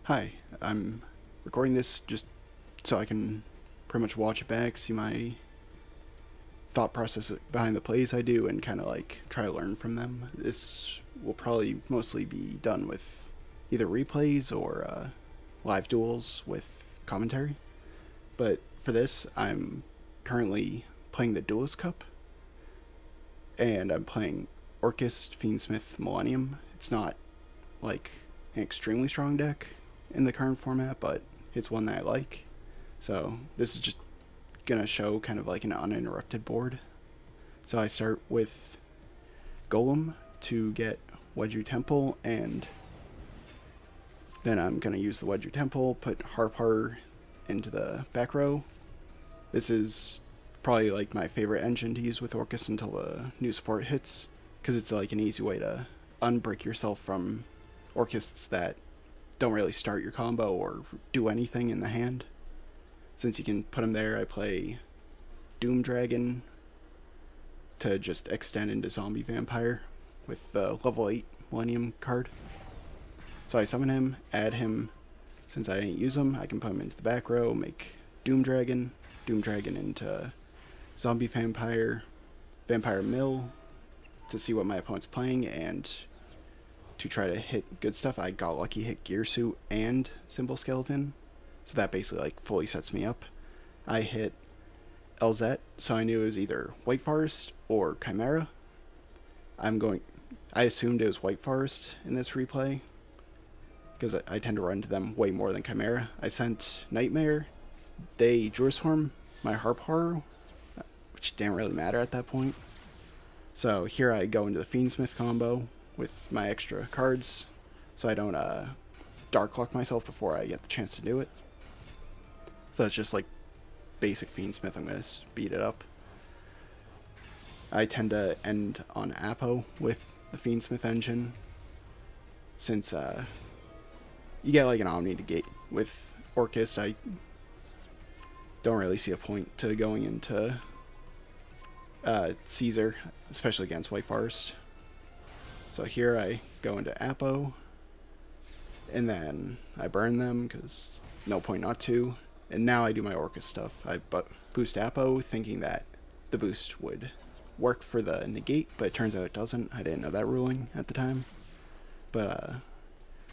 Hi, I'm recording this just so I can pretty much watch it back, see my thought process behind the plays I do, and kind of like try to learn from them. This will probably mostly be done with either replays or live duels with commentary. But for this, I'm currently playing the Duelist Cup, and I'm playing Orcust Fiendsmith Millennium. It's not like an extremely strong deck in the current format, but it's one that I like. So this is just gonna show kind of like an uninterrupted board. So I start with Golem to get Wedju Temple, and then I'm gonna use the Wedju Temple, put Harper into the back row. This is probably like my favorite engine to use with Orcus until the new support hits, because it's like an easy way to unbrick yourself from Orcusts that don't really start your combo or do anything in the hand. Since you can put them there, I play Doom Dragon to just extend into Zombie Vampire with the level 8 Millennium card. So I summon him, add him. Since I didn't use him, I can put him into the back row, make Doom Dragon into Zombie Vampire, Vampire Mill to see what my opponent's playing, and to try to hit good stuff. I got lucky, hit Gear Suit and Symbol Skeleton, so that basically like fully sets me up. I hit Elzette, so I knew it was either White Forest or Chimera. I assumed it was White Forest in this replay, because I tend to run into them way more than Chimera. I sent Nightmare, they Drew Swarm my Harp Horror, which didn't really matter at that point. So here I go into the Fiendsmith combo with my extra cards, so I don't Dark Luck myself before I get the chance to do it. So it's just like basic Fiendsmith. I'm going to speed it up. I tend to end on Apo with the Fiendsmith engine, since you get like an Omni negate with Orcus. I don't really see a point to going into Caesar, especially against White Forest. So here I go into Apo, and then I burn them because no point not to. And now I do my Orcus stuff. I boost Apo, thinking that the boost would work for the negate, but it turns out it doesn't. I didn't know that ruling at the time. But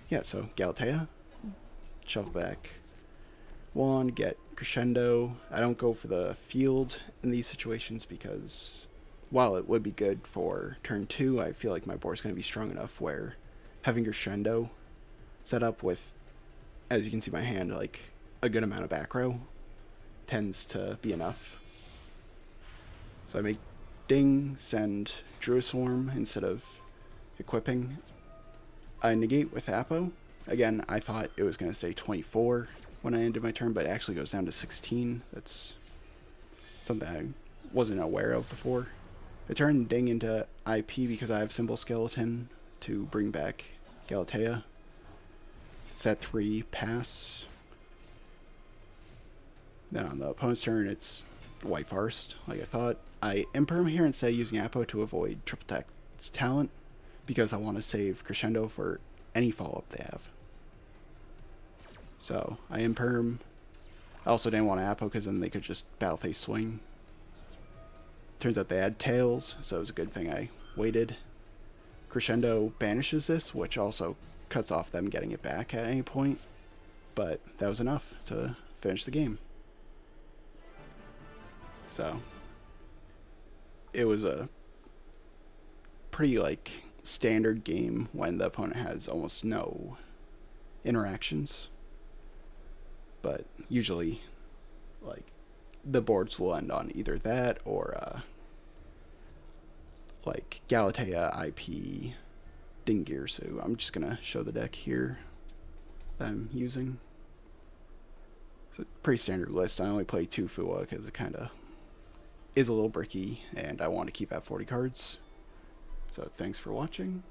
yeah, so Galatea, shuffle back Wand, get Crescendo. I don't go for the field in these situations because while it would be good for turn 2, I feel like my board's going to be strong enough where having Crescendo set up with, as you can see my hand, like a good amount of back row tends to be enough. So I make Ding, send Druid Swarm instead of equipping. I negate with Apo. Again, I thought it was going to say 24 when I ended my turn, but it actually goes down to 16. That's something I wasn't aware of before. I turn Ding into IP because I have Symbol Skeleton to bring back Galatea. Set 3, pass. Then on the opponent's turn, it's White Forest, like I thought. I Imperm here instead of using Apo to avoid Triple Tech's talent, because I want to save Crescendo for any follow-up they have. So I Imperm. I also didn't want Apo because then they could just battle phase swing. Turns out they had Tails, so it was a good thing I waited. Crescendo banishes this, which also cuts off them getting it back at any point. But that was enough to finish the game. So it was a pretty like standard game when the opponent has almost no interactions. But usually like the boards will end on either that or like Galatea, IP, Dingirsu. I'm just gonna show the deck here that I'm using. It's a pretty standard list. I only play 2 Fua because it kind of is a little bricky and I want to keep at 40 cards. So thanks for watching.